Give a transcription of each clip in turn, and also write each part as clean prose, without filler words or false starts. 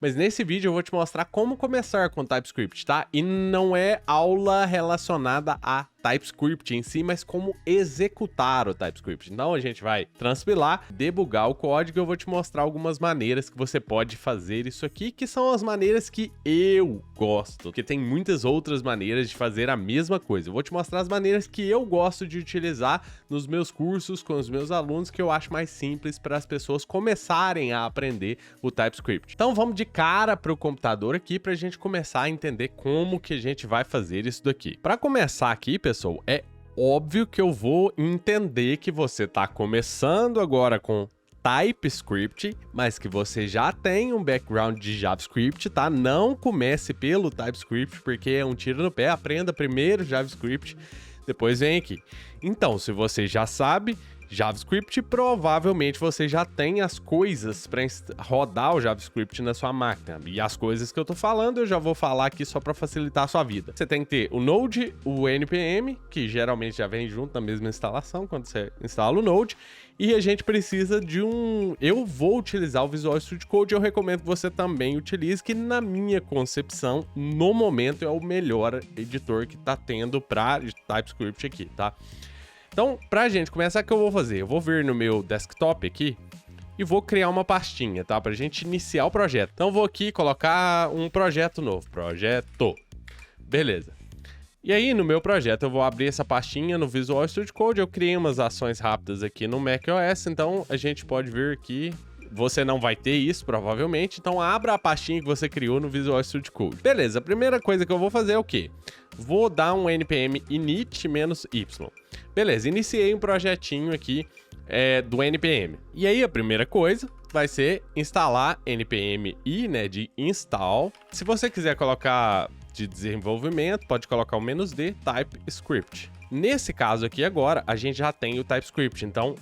Mas nesse vídeo eu vou te mostrar como começar com TypeScript, tá? E não é aula relacionada a TypeScript em si, mas como executar o TypeScript. Então a gente vai transpilar, debugar o código e eu vou te mostrar algumas maneiras que você pode fazer isso aqui, que são as maneiras que eu gosto, porque tem muitas outras maneiras de fazer a mesma coisa. Eu vou te mostrar as maneiras que eu gosto de utilizar nos meus cursos com os meus alunos, que eu acho mais simples para as pessoas começarem a aprender o TypeScript. Então vamos de cara para o computador aqui para a gente começar a entender como que a gente vai fazer isso daqui. Para começar aqui, pessoal, é óbvio que eu vou entender que você está começando agora com TypeScript, mas que você já tem um background de JavaScript, tá? Não comece pelo TypeScript, porque é um tiro no pé. Aprenda primeiro JavaScript, depois vem aqui. Então, se você já sabe JavaScript, provavelmente você já tem as coisas para rodar o JavaScript na sua máquina. E as coisas que eu tô falando, eu já vou falar aqui só para facilitar a sua vida. Você tem que ter o Node, o NPM, que geralmente já vem junto na mesma instalação quando você instala o Node. E a gente precisa de um... Eu vou utilizar o Visual Studio Code, eu recomendo que você também utilize, que na minha concepção, no momento, é o melhor editor que tá tendo para TypeScript aqui, tá? Então, pra gente começar, o que eu vou fazer? Eu vou vir no meu desktop aqui e vou criar uma pastinha, tá? Pra gente iniciar o projeto. Então, eu vou aqui colocar um projeto novo. Projeto. Beleza. E aí, no meu projeto, eu vou abrir essa pastinha no Visual Studio Code. Eu criei umas ações rápidas aqui no macOS, então a gente pode vir aqui. Você não vai ter isso, provavelmente, então abra a pastinha que você criou no Visual Studio Code. Beleza, a primeira coisa que eu vou fazer é o quê? Vou dar um npm init-y. Beleza, iniciei um projetinho aqui do npm. E aí a primeira coisa vai ser instalar npm i, né, de install. Se você quiser colocar de desenvolvimento, pode colocar o "-d TypeScript". Nesse caso aqui agora, a gente já tem o TypeScript, então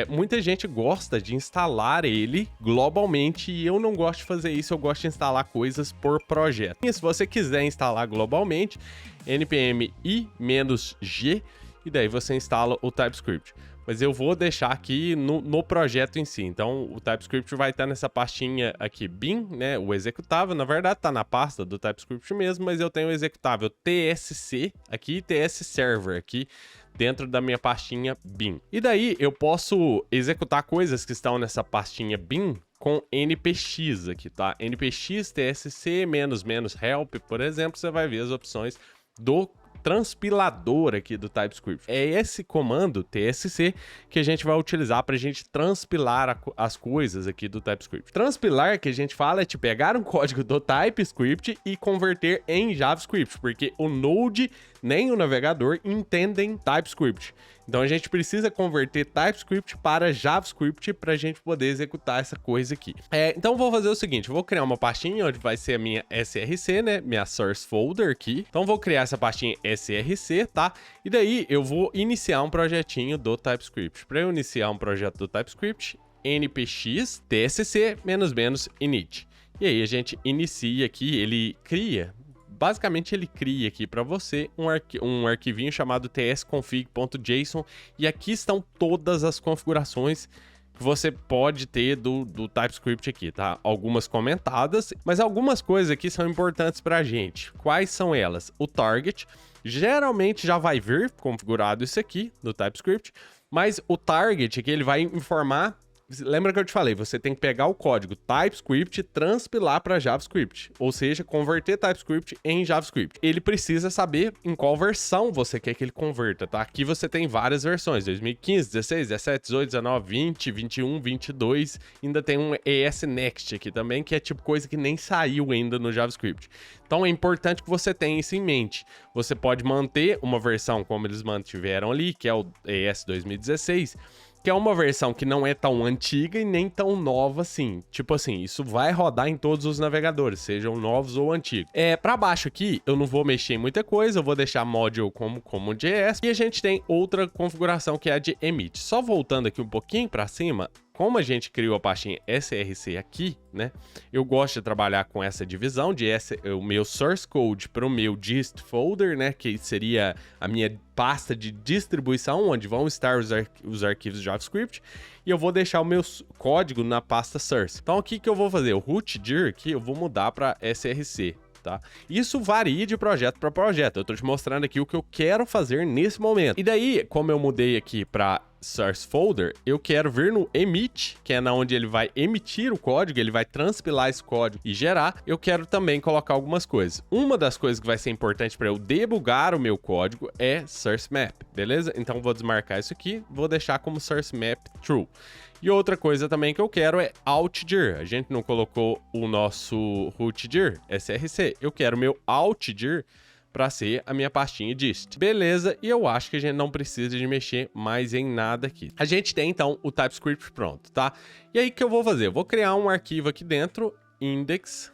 muita gente gosta de instalar ele globalmente e eu não gosto de fazer isso, eu gosto de instalar coisas por projeto. E se você quiser instalar globalmente, npm i-g, e daí você instala o TypeScript. Mas eu vou deixar aqui no projeto em si. Então, o TypeScript vai estar nessa pastinha aqui, bin, né? O executável, na verdade, está na pasta do TypeScript mesmo, mas eu tenho o executável tsc aqui e tsserver aqui dentro da minha pastinha bin. E daí, eu posso executar coisas que estão nessa pastinha bin com npx aqui, tá? npx tsc --help, por exemplo, você vai ver as opções do transpilador aqui do TypeScript. É esse comando tsc que a gente vai utilizar para a gente transpilar as coisas aqui do TypeScript. Transpilar, que a gente fala, é te pegar um código do TypeScript e converter em JavaScript, porque o Node nem o navegador entendem TypeScript. Então a gente precisa converter TypeScript para JavaScript para a gente poder executar essa coisa aqui. Então eu vou fazer o seguinte, eu vou criar uma pastinha onde vai ser a minha src, né, minha source folder aqui. Então eu vou criar essa pastinha src, tá? E daí eu vou iniciar um projetinho do TypeScript. Para eu iniciar um projeto do TypeScript, npx tsc --init. E aí a gente inicia aqui, ele cria... Basicamente, ele cria aqui para você um arquivinho chamado tsconfig.json e aqui estão todas as configurações que você pode ter do TypeScript aqui, tá? Algumas comentadas, mas algumas coisas aqui são importantes para a gente. Quais são elas? O target, geralmente já vai vir configurado isso aqui no TypeScript, mas o target aqui ele vai informar. Lembra que eu te falei, você tem que pegar o código TypeScript e transpilar para JavaScript, ou seja, converter TypeScript em JavaScript. Ele precisa saber em qual versão você quer que ele converta, tá? Aqui você tem várias versões, 2015, 16, 17, 18, 19, 20, 21, 22, ainda tem um ES Next aqui também, que é tipo coisa que nem saiu ainda no JavaScript. Então é importante que você tenha isso em mente. Você pode manter uma versão como eles mantiveram ali, que é o ES 2016, que é uma versão que não é tão antiga e nem tão nova assim. Tipo assim, isso vai rodar em todos os navegadores, sejam novos ou antigos. Para baixo aqui, eu não vou mexer em muita coisa, eu vou deixar module como JS. E a gente tem outra configuração que é a de emit. Só voltando aqui um pouquinho para cima, como a gente criou a pastinha src aqui, né? Eu gosto de trabalhar com essa divisão de o meu source code para o meu dist folder, né? Que seria a minha pasta de distribuição, onde vão estar os arquivos JavaScript. E eu vou deixar o meu código na pasta source. Então, o que eu vou fazer? O rootdir aqui eu vou mudar para src. Tá? Isso varia de projeto para projeto. Eu tô te mostrando aqui o que eu quero fazer nesse momento. E daí, como eu mudei aqui para source folder, eu quero vir no emit, que é na onde ele vai emitir o código, ele vai transpilar esse código e gerar. Eu quero também colocar algumas coisas. Uma das coisas que vai ser importante para eu debugar o meu código é source map, beleza? Então vou desmarcar isso aqui, vou deixar como source map true. E outra coisa também que eu quero é altdir. A gente não colocou o nosso rootdir, src. Eu quero meu altdir para ser a minha pastinha dist. Beleza, e eu acho que a gente não precisa de mexer mais em nada aqui. A gente tem, então, o TypeScript pronto, tá? E aí, o que eu vou fazer? Eu vou criar um arquivo aqui dentro, index.ts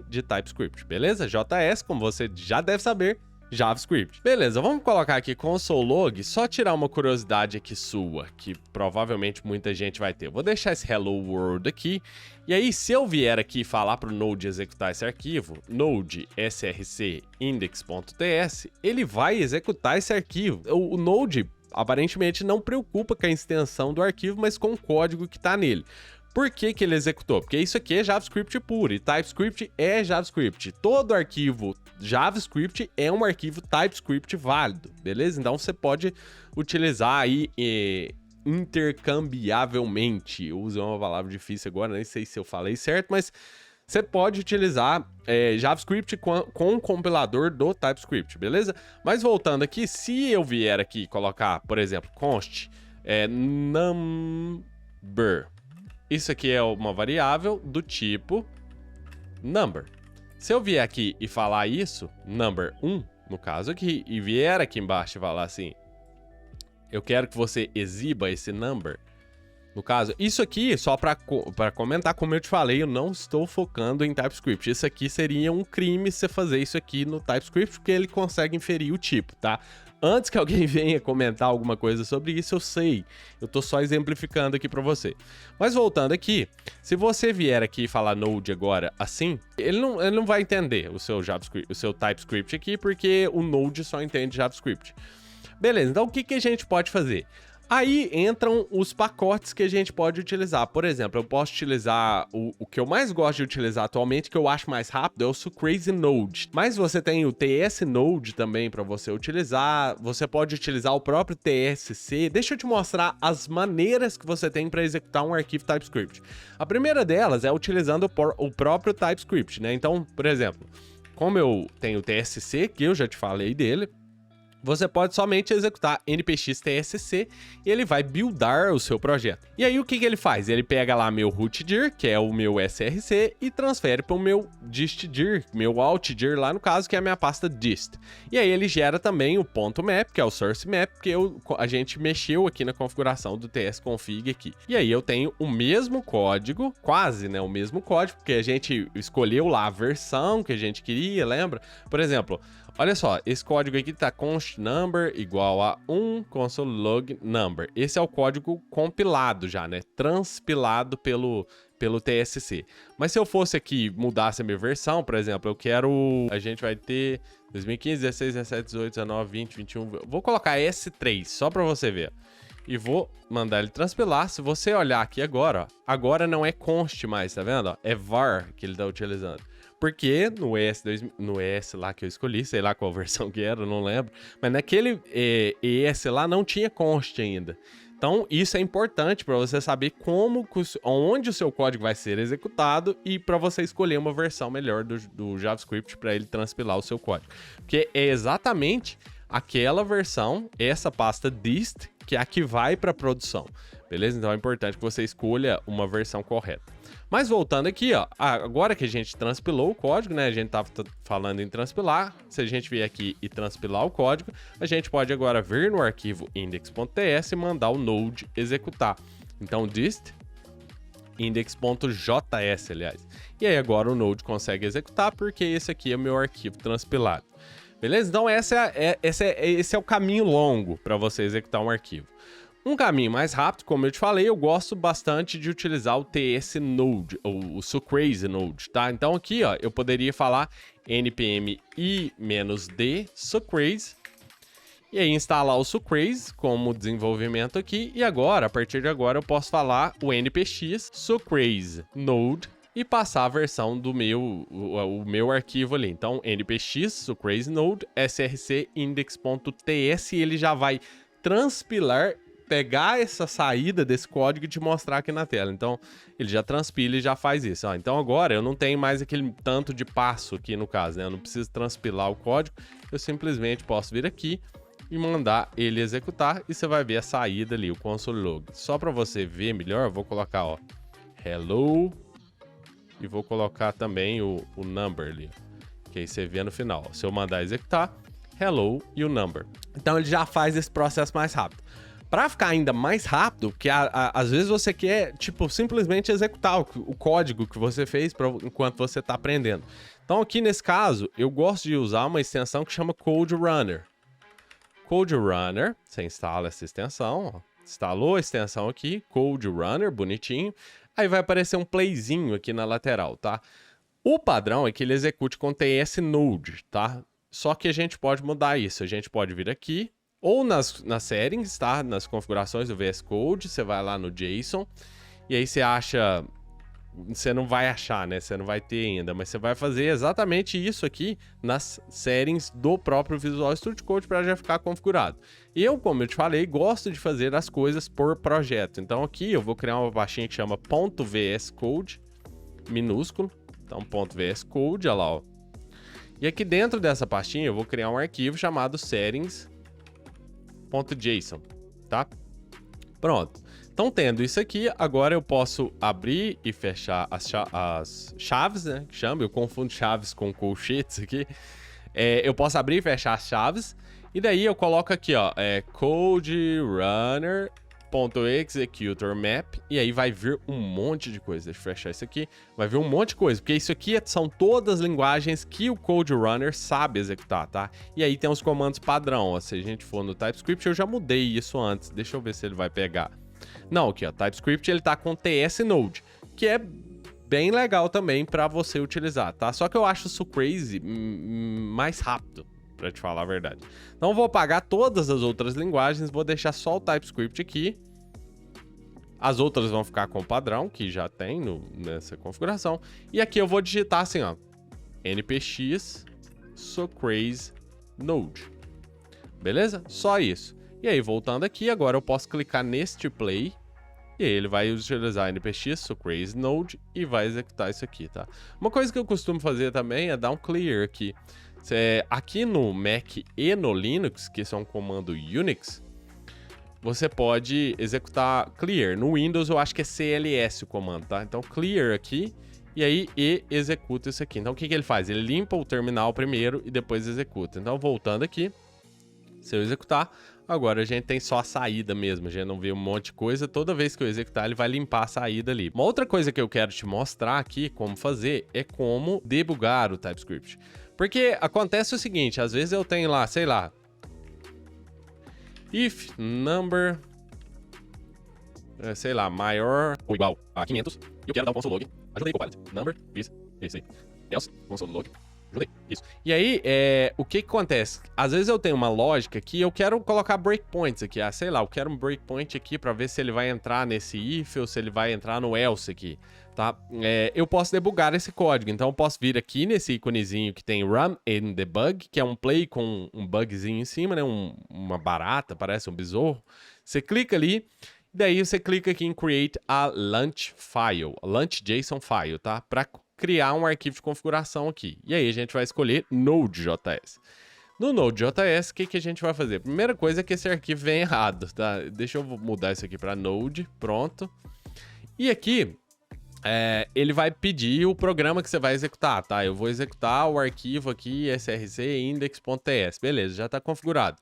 de TypeScript, beleza? JS, como você já deve saber, JavaScript. Beleza, vamos colocar aqui console log, só tirar uma curiosidade aqui sua, que provavelmente muita gente vai ter. Eu vou deixar esse hello world aqui, e aí se eu vier aqui e falar para o Node executar esse arquivo, node src index.ts, ele vai executar esse arquivo. O Node aparentemente não preocupa com a extensão do arquivo, mas com o código que está nele. Por que ele executou? Porque isso aqui é JavaScript puro, e TypeScript é JavaScript. Todo arquivo JavaScript é um arquivo TypeScript válido, beleza? Então você pode utilizar aí intercambiavelmente. Eu usei uma palavra difícil agora, nem sei se eu falei certo, mas você pode utilizar JavaScript com o compilador do TypeScript, beleza? Mas voltando aqui, se eu vier aqui e colocar, por exemplo, const number. Isso aqui é uma variável do tipo number. Se eu vier aqui e falar isso, number 1, no caso aqui, e vier aqui embaixo e falar assim, eu quero que você exiba esse number, no caso, isso aqui, só para comentar, como eu te falei, eu não estou focando em TypeScript. Isso aqui seria um crime você fazer isso aqui no TypeScript, porque ele consegue inferir o tipo, tá? Antes que alguém venha comentar alguma coisa sobre isso, eu sei. Eu tô só exemplificando aqui para você. Mas voltando aqui, se você vier aqui e falar Node agora assim, ele não vai entender o seu JavaScript, o seu TypeScript aqui, porque o Node só entende JavaScript. Beleza, então o que a gente pode fazer? Aí entram os pacotes que a gente pode utilizar. Por exemplo, eu posso utilizar o que eu mais gosto de utilizar atualmente, que eu acho mais rápido, é o Crazy Node. Mas você tem o TS Node também para você utilizar. Você pode utilizar o próprio TSC. Deixa eu te mostrar as maneiras que você tem para executar um arquivo TypeScript. A primeira delas é utilizando o próprio TypeScript, né? Então, por exemplo, como eu tenho o TSC, que eu já te falei dele, você pode somente executar npx tsc e ele vai buildar o seu projeto. E aí o que ele faz? Ele pega lá meu rootdir, que é o meu src, e transfere para o meu distdir, meu altdir lá no caso, que é a minha pasta dist. E aí ele gera também o .map, que é o source map, que a gente mexeu aqui na configuração do tsconfig aqui. E aí eu tenho o mesmo código, quase, né, o mesmo código, porque a gente escolheu lá a versão que a gente queria, lembra? Por exemplo, olha só, esse código aqui tá const number igual a 1 console log number. Esse é o código compilado já, né? Transpilado pelo TSC. Mas se eu fosse aqui mudasse a minha versão, por exemplo, eu quero... A gente vai ter 2015, 16, 17, 18, 19, 20, 21... Vou colocar S3, só pra você ver. E vou mandar ele transpilar. Se você olhar aqui agora, ó, agora não é const mais, tá vendo? Ó, é var que ele tá utilizando. Porque no ES lá que eu escolhi, sei lá qual versão que era, não lembro, mas naquele ES lá não tinha const ainda. Então isso é importante para você saber onde o seu código vai ser executado e para você escolher uma versão melhor do JavaScript para ele transpilar o seu código. Porque é exatamente aquela versão, essa pasta dist, que é a que vai para produção, beleza? Então é importante que você escolha uma versão correta. Mas voltando aqui, ó, agora que a gente transpilou o código, né? A gente tava falando em transpilar. Se a gente vier aqui e transpilar o código, a gente pode agora vir no arquivo index.ts e mandar o Node executar. Então, dist index.js, aliás. E aí agora o Node consegue executar porque esse aqui é o meu arquivo transpilado. Beleza? Então esse é o caminho longo para você executar um arquivo. Um caminho mais rápido, como eu te falei, eu gosto bastante de utilizar o TS Node, ou o Sucraze Node, tá? Então aqui, ó, eu poderia falar npm i-d Sucraze, e aí instalar o Sucraze como desenvolvimento aqui, e agora, a partir de agora, eu posso falar o npx Sucraze Node e passar a versão do o meu arquivo ali. Então, npx Sucraze Node src index.ts, e ele já vai transpilar, pegar essa saída desse código e te mostrar aqui na tela. Então, ele já transpila e já faz isso. Ó, então, agora eu não tenho mais aquele tanto de passo aqui no caso, né? Eu não preciso transpilar o código, eu simplesmente posso vir aqui e mandar ele executar, e você vai ver a saída ali, o console log. Só para você ver melhor, eu vou colocar, ó, hello, e vou colocar também o number ali, que aí você vê no final. Se eu mandar executar, hello e o number. Então ele já faz esse processo mais rápido. Para ficar ainda mais rápido, porque às vezes você quer, tipo, simplesmente executar o código que você fez enquanto você está aprendendo. Então aqui nesse caso, eu gosto de usar uma extensão que chama Code Runner. Code Runner, você instala essa extensão, ó. Instalou a extensão aqui, Code Runner, bonitinho. Aí vai aparecer um playzinho aqui na lateral, tá? O padrão é que ele execute com TS Node, tá? Só que a gente pode mudar isso. A gente pode vir aqui, ou nas settings, tá? Nas configurações do VS Code, você vai lá no JSON, e aí você acha... Você não vai achar, né? Você não vai ter ainda, mas você vai fazer exatamente isso aqui nas settings do próprio Visual Studio Code para já ficar configurado. E eu, como eu te falei, gosto de fazer as coisas por projeto. Então aqui eu vou criar uma pastinha que chama .vscode, minúsculo. Então .vscode, olha lá, ó. E aqui dentro dessa pastinha eu vou criar um arquivo chamado settings.json, tá? Pronto. Então, tendo isso aqui, agora eu posso abrir e fechar as chaves, né? Que chama, eu confundo chaves com colchetes aqui. Eu posso abrir e fechar as chaves. E daí eu coloco aqui, ó, coderunner.executormap. E aí vai vir um monte de coisa. Deixa eu fechar isso aqui. Vai vir um monte de coisa, porque isso aqui são todas as linguagens que o Code Runner sabe executar, tá? E aí tem os comandos padrão, ó. Se a gente for no TypeScript, eu já mudei isso antes. Deixa eu ver se ele vai pegar. Não, aqui ó, TypeScript ele tá com TS Node, que é bem legal também para você utilizar, tá? Só que eu acho o Sucraze mais rápido, para te falar a verdade. Então eu vou apagar todas as outras linguagens, vou deixar só o TypeScript aqui. As outras vão ficar com o padrão, que já tem nessa configuração. E aqui eu vou digitar assim, ó, npx Sucraze Node. Beleza? Só isso. E aí, voltando aqui, agora eu posso clicar neste play, e aí ele vai utilizar npx Sucraze Node e vai executar isso aqui, tá? Uma coisa que eu costumo fazer também é dar um clear aqui. Aqui no Mac e no Linux, que são comando Unix, você pode executar clear. No Windows eu acho que é CLS o comando, tá? Então clear aqui, e aí executa isso aqui. Então o que ele faz? Ele limpa o terminal primeiro e depois executa. Então voltando aqui, se eu executar... Agora a gente tem só a saída mesmo, a gente não vê um monte de coisa. Toda vez que eu executar, ele vai limpar a saída ali. Uma outra coisa que eu quero te mostrar aqui, como fazer, é como debugar o TypeScript. Porque acontece o seguinte, às vezes eu tenho lá, sei lá, if number, sei lá, maior ou igual a 500, e eu quero dar um console log. Ajudei, Copilot. Number, isso aí. Else, console log. Isso. E aí, o que acontece? Às vezes eu tenho uma lógica que eu quero colocar breakpoints aqui. Sei lá, eu quero um breakpoint aqui para ver se ele vai entrar nesse if ou se ele vai entrar no else aqui, tá? Eu posso debugar esse código. Então eu posso vir aqui nesse íconezinho que tem Run and Debug, que é um play com um bugzinho em cima, né? Uma barata, parece um besouro. Você clica ali. Daí você clica aqui em Create a Launch File, a Launch.json File, tá? Para criar um arquivo de configuração aqui. E aí a gente vai escolher Node.js. No Node.js, o que a gente vai fazer? Primeira coisa é que esse arquivo vem errado, tá? Deixa eu mudar isso aqui para Node, pronto. E aqui, ele vai pedir o programa que você vai executar, tá? Eu vou executar o arquivo aqui, src index.ts. Beleza, já está configurado.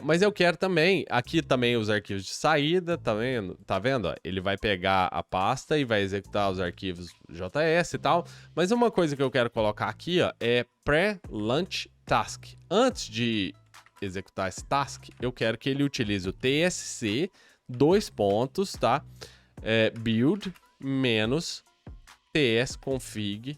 Mas eu quero também, aqui também os arquivos de saída, tá vendo? Ó, ele vai pegar a pasta e vai executar os arquivos JS e tal. Mas uma coisa que eu quero colocar aqui, ó, é pré-launch task. Antes de executar esse task, eu quero que ele utilize o tsc, dois pontos, tá? Build menos tsconfig.json,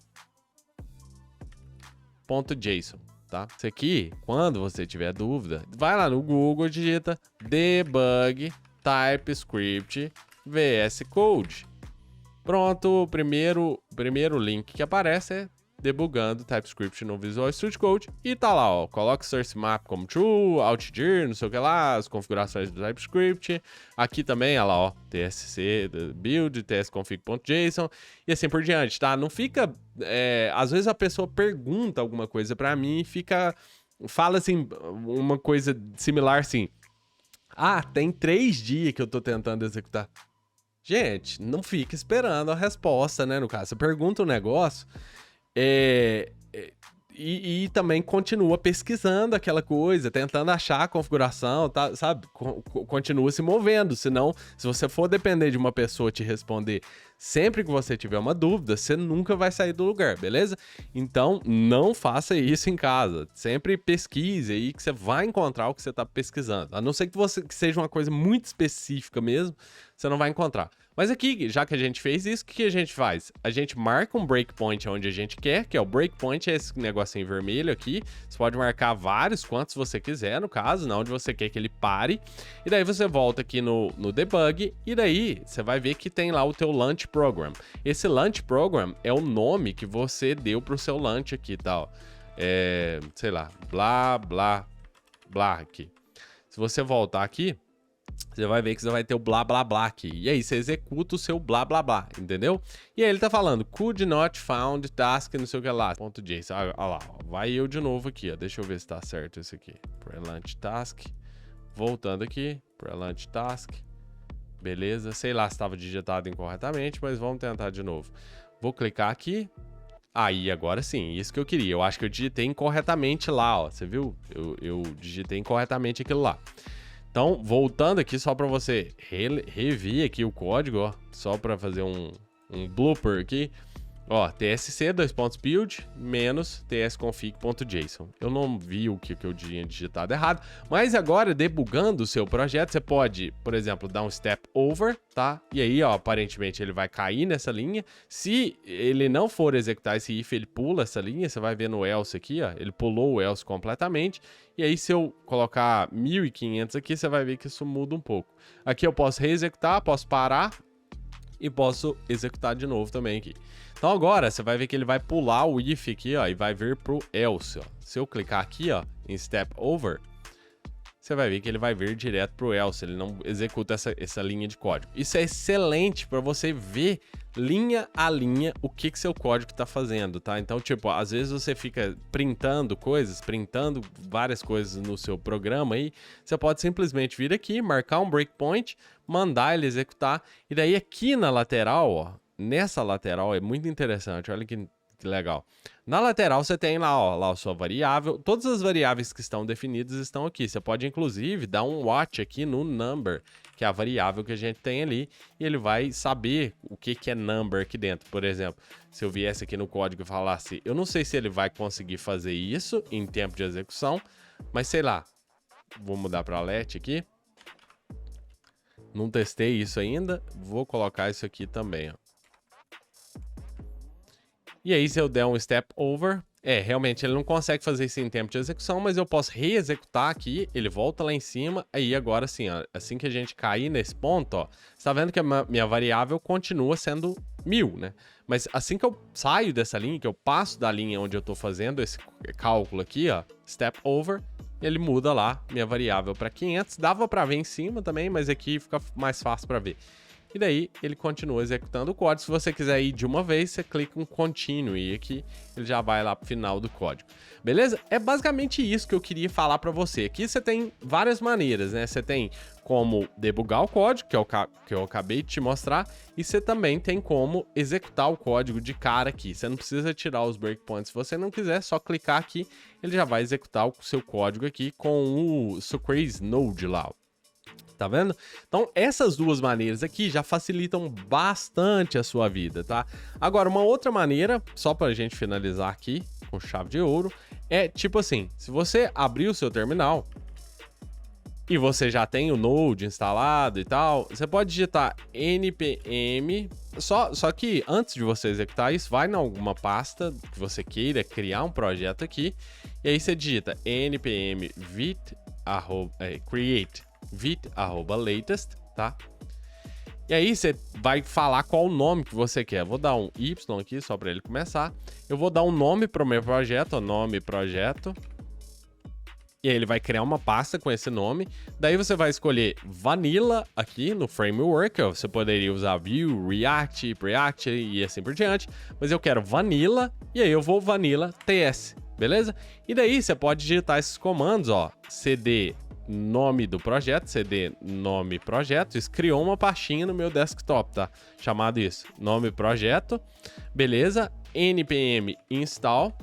tá? Isso aqui, quando você tiver dúvida, vai lá no Google, digita debug TypeScript VS Code. Pronto, o primeiro link que aparece é debugando TypeScript no Visual Studio Code e tá lá, ó, coloca o source map como true, outdir, não sei o que lá, as configurações do TypeScript. Aqui também, olha lá, ó, tsc build, tsconfig.json e assim por diante, tá? Não fica, às vezes a pessoa pergunta alguma coisa pra mim e fala assim, uma coisa similar assim, tem 3 dias que eu tô tentando executar. Gente, não fica esperando a resposta, né, no caso. Você pergunta um negócio e também continua pesquisando aquela coisa, tentando achar a configuração, tá, sabe? Continua se movendo, senão, se você for depender de uma pessoa te responder sempre que você tiver uma dúvida, você nunca vai sair do lugar, beleza? Então, não faça isso em casa. Sempre pesquise aí que você vai encontrar o que você está pesquisando. A não ser que seja uma coisa muito específica mesmo, você não vai encontrar. Mas aqui, já que a gente fez isso, o que a gente faz? A gente marca um breakpoint onde a gente quer, que é o breakpoint, é esse negocinho vermelho aqui. Você pode marcar vários, quantos você quiser, no caso, onde você quer que ele pare. E daí você volta aqui no debug, e daí você vai ver que tem lá o teu launch program. Esse launch program é o nome que você deu pro seu launch aqui, tal. Sei lá, blá, blá, blá aqui. Se você voltar aqui, você vai ver que você vai ter o blá blá blá aqui. E aí você executa o seu blá blá blá, entendeu? E aí ele tá falando could not found task, não sei o que lá, .json. Olha lá, ó, vai eu de novo aqui, ó. Deixa eu ver se tá certo esse aqui. Pre-launch task. Voltando aqui, pre-launch task. Beleza, sei lá se estava digitado incorretamente, mas vamos tentar de novo. Vou clicar aqui. Aí, agora sim, isso que eu queria. Eu acho que eu digitei incorretamente lá, ó. Você viu? Eu digitei incorretamente aquilo lá. Então, voltando aqui só para você rever aqui o código, ó, só para fazer um blooper aqui. Ó, tsc, build, menos tsconfig.json. Eu não vi o que eu tinha digitado errado, mas agora, debugando o seu projeto, você pode, por exemplo, dar um step over, tá? E aí, ó, aparentemente ele vai cair nessa linha. Se ele não for executar esse if, ele pula essa linha, você vai ver no else aqui, ó, ele pulou o else completamente. E aí, se eu colocar 1500 aqui, você vai ver que isso muda um pouco. Aqui eu posso reexecutar, posso parar e posso executar de novo também aqui. Então agora você vai ver que ele vai pular o if aqui, ó, e vai vir pro else, ó. Se eu clicar aqui, ó, em step over, você vai ver que ele vai vir direto pro else, ele não executa essa linha de código. Isso é excelente para você ver linha a linha o que seu código está fazendo, tá? Então, tipo, às vezes você fica printando várias coisas no seu programa aí, você pode simplesmente vir aqui, marcar um breakpoint, mandar ele executar, e daí aqui na lateral, ó, nessa lateral é muito interessante, olha que legal. Na lateral você tem lá a sua variável, todas as variáveis que estão definidas estão aqui. Você pode inclusive dar um watch aqui no number, que é a variável que a gente tem ali, e ele vai saber o que é number aqui dentro. Por exemplo, se eu viesse aqui no código e falasse, eu não sei se ele vai conseguir fazer isso em tempo de execução, mas sei lá, vou mudar para let aqui. Não testei isso ainda, vou colocar isso aqui também, ó. E aí, se eu der um step over, realmente ele não consegue fazer isso em tempo de execução, mas eu posso reexecutar aqui, ele volta lá em cima, aí agora sim, ó, assim que a gente cair nesse ponto, ó, você tá vendo que a minha variável continua sendo 1000, né? Mas assim que eu saio dessa linha, que eu passo da linha onde eu tô fazendo esse cálculo aqui, ó, step over, ele muda lá minha variável para 500, dava para ver em cima também, mas aqui fica mais fácil para ver. E daí ele continua executando o código. Se você quiser ir de uma vez, você clica em Continue e aqui ele já vai lá pro final do código. Beleza? É basicamente isso que eu queria falar para você. Aqui você tem várias maneiras, né? Você tem como debugar o código, que eu acabei de te mostrar, e você também tem como executar o código de cara aqui. Você não precisa tirar os breakpoints se você não quiser, só clicar aqui, ele já vai executar o seu código aqui com o Sucrase Node lá. Tá vendo? Então, essas duas maneiras aqui já facilitam bastante a sua vida, tá? Agora, uma outra maneira, só pra gente finalizar aqui com chave de ouro, é tipo assim, se você abrir o seu terminal, e você já tem o Node instalado e tal, você pode digitar npm, só que antes de você executar isso, vai em alguma pasta que você queira criar um projeto aqui, e aí você digita npm create vit@latest, tá? E aí você vai falar qual o nome que você quer. Vou dar um Y aqui só para ele começar. Eu vou dar um nome para o meu projeto, ó, nome projeto. E aí ele vai criar uma pasta com esse nome. Daí você vai escolher Vanilla aqui no framework. Ó. Você poderia usar Vue, React, Preact e assim por diante. Mas eu quero Vanilla e aí eu vou Vanilla TS, beleza? E daí você pode digitar esses comandos, ó. cd nome do projeto, cd nome projeto. Isso criou uma pastinha no meu desktop, tá? Chamado isso, nome projeto. Beleza? npm install.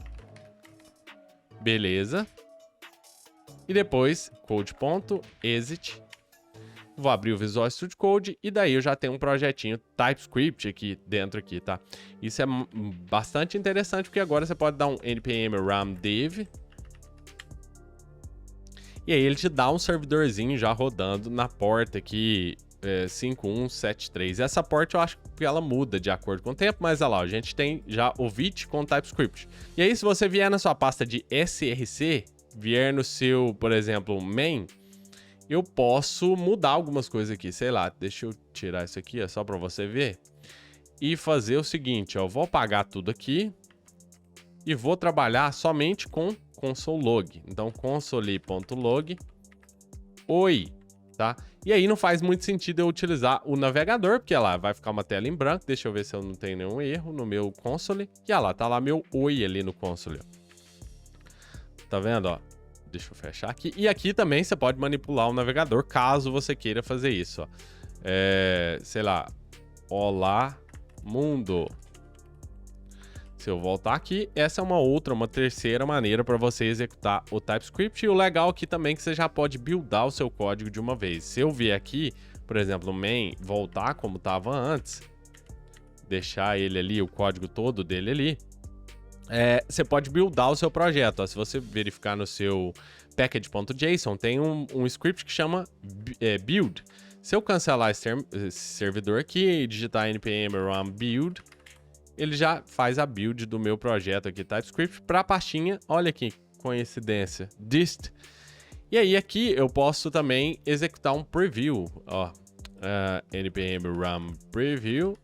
Beleza. E depois, code.exit. Vou abrir o Visual Studio Code e daí eu já tenho um projetinho TypeScript aqui dentro aqui, tá? Isso é bastante interessante porque agora você pode dar um npm ramdev. E aí ele te dá um servidorzinho já rodando na porta aqui 5173. Essa porta eu acho que ela muda de acordo com o tempo, mas olha lá, a gente tem já o Vite com TypeScript. E aí se você vier na sua pasta de src, vier no seu, por exemplo, main, eu posso mudar algumas coisas aqui, sei lá, deixa eu tirar isso aqui, só para você ver, e fazer o seguinte, ó, eu vou apagar tudo aqui e vou trabalhar somente com console log. Então, console.log, oi, tá? E aí não faz muito sentido eu utilizar o navegador, porque lá vai ficar uma tela em branco, deixa eu ver se eu não tenho nenhum erro no meu console, e lá, tá lá meu oi ali no console, ó. Tá vendo, ó? Deixa eu fechar aqui. E aqui também você pode manipular o navegador, caso você queira fazer isso, ó. Sei lá, olá, mundo. Se eu voltar aqui, essa é uma terceira maneira para você executar o TypeScript. E o legal aqui também é que você já pode buildar o seu código de uma vez. Se eu vier aqui, por exemplo, no main, voltar como estava antes, deixar ele ali, o código todo dele ali, você pode buildar o seu projeto. Ó. Se você verificar no seu package.json, tem um script que chama build. Se eu cancelar esse servidor aqui e digitar npm run build, ele já faz a build do meu projeto aqui, TypeScript, para a pastinha. Olha que coincidência, dist. E aí aqui eu posso também executar um preview, ó, npm run preview.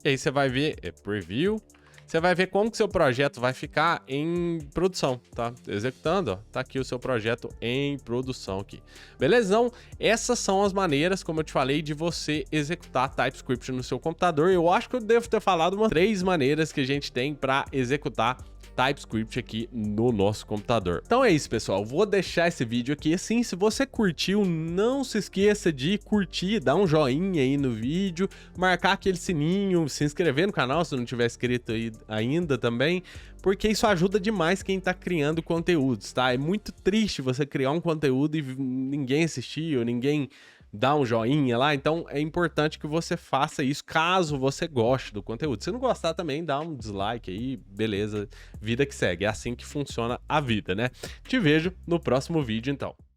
E aí você vai ver, preview. Você vai ver como que seu projeto vai ficar em produção, tá? Executando, ó, tá aqui o seu projeto em produção aqui. Belezão? Essas são as maneiras, como eu te falei, de você executar TypeScript no seu computador. Eu acho que eu devo ter falado umas 3 maneiras que a gente tem para executar TypeScript aqui no nosso computador. Então é isso, pessoal. Vou deixar esse vídeo aqui assim. Se você curtiu, não se esqueça de curtir, dar um joinha aí no vídeo, marcar aquele sininho, se inscrever no canal se não tiver inscrito aí ainda também, porque isso ajuda demais quem tá criando conteúdos, tá? É muito triste você criar um conteúdo e ninguém assistir ou ninguém dá um joinha lá, então é importante que você faça isso caso você goste do conteúdo. Se não gostar também, dá um dislike aí, beleza, vida que segue. É assim que funciona a vida, né? Te vejo no próximo vídeo, então.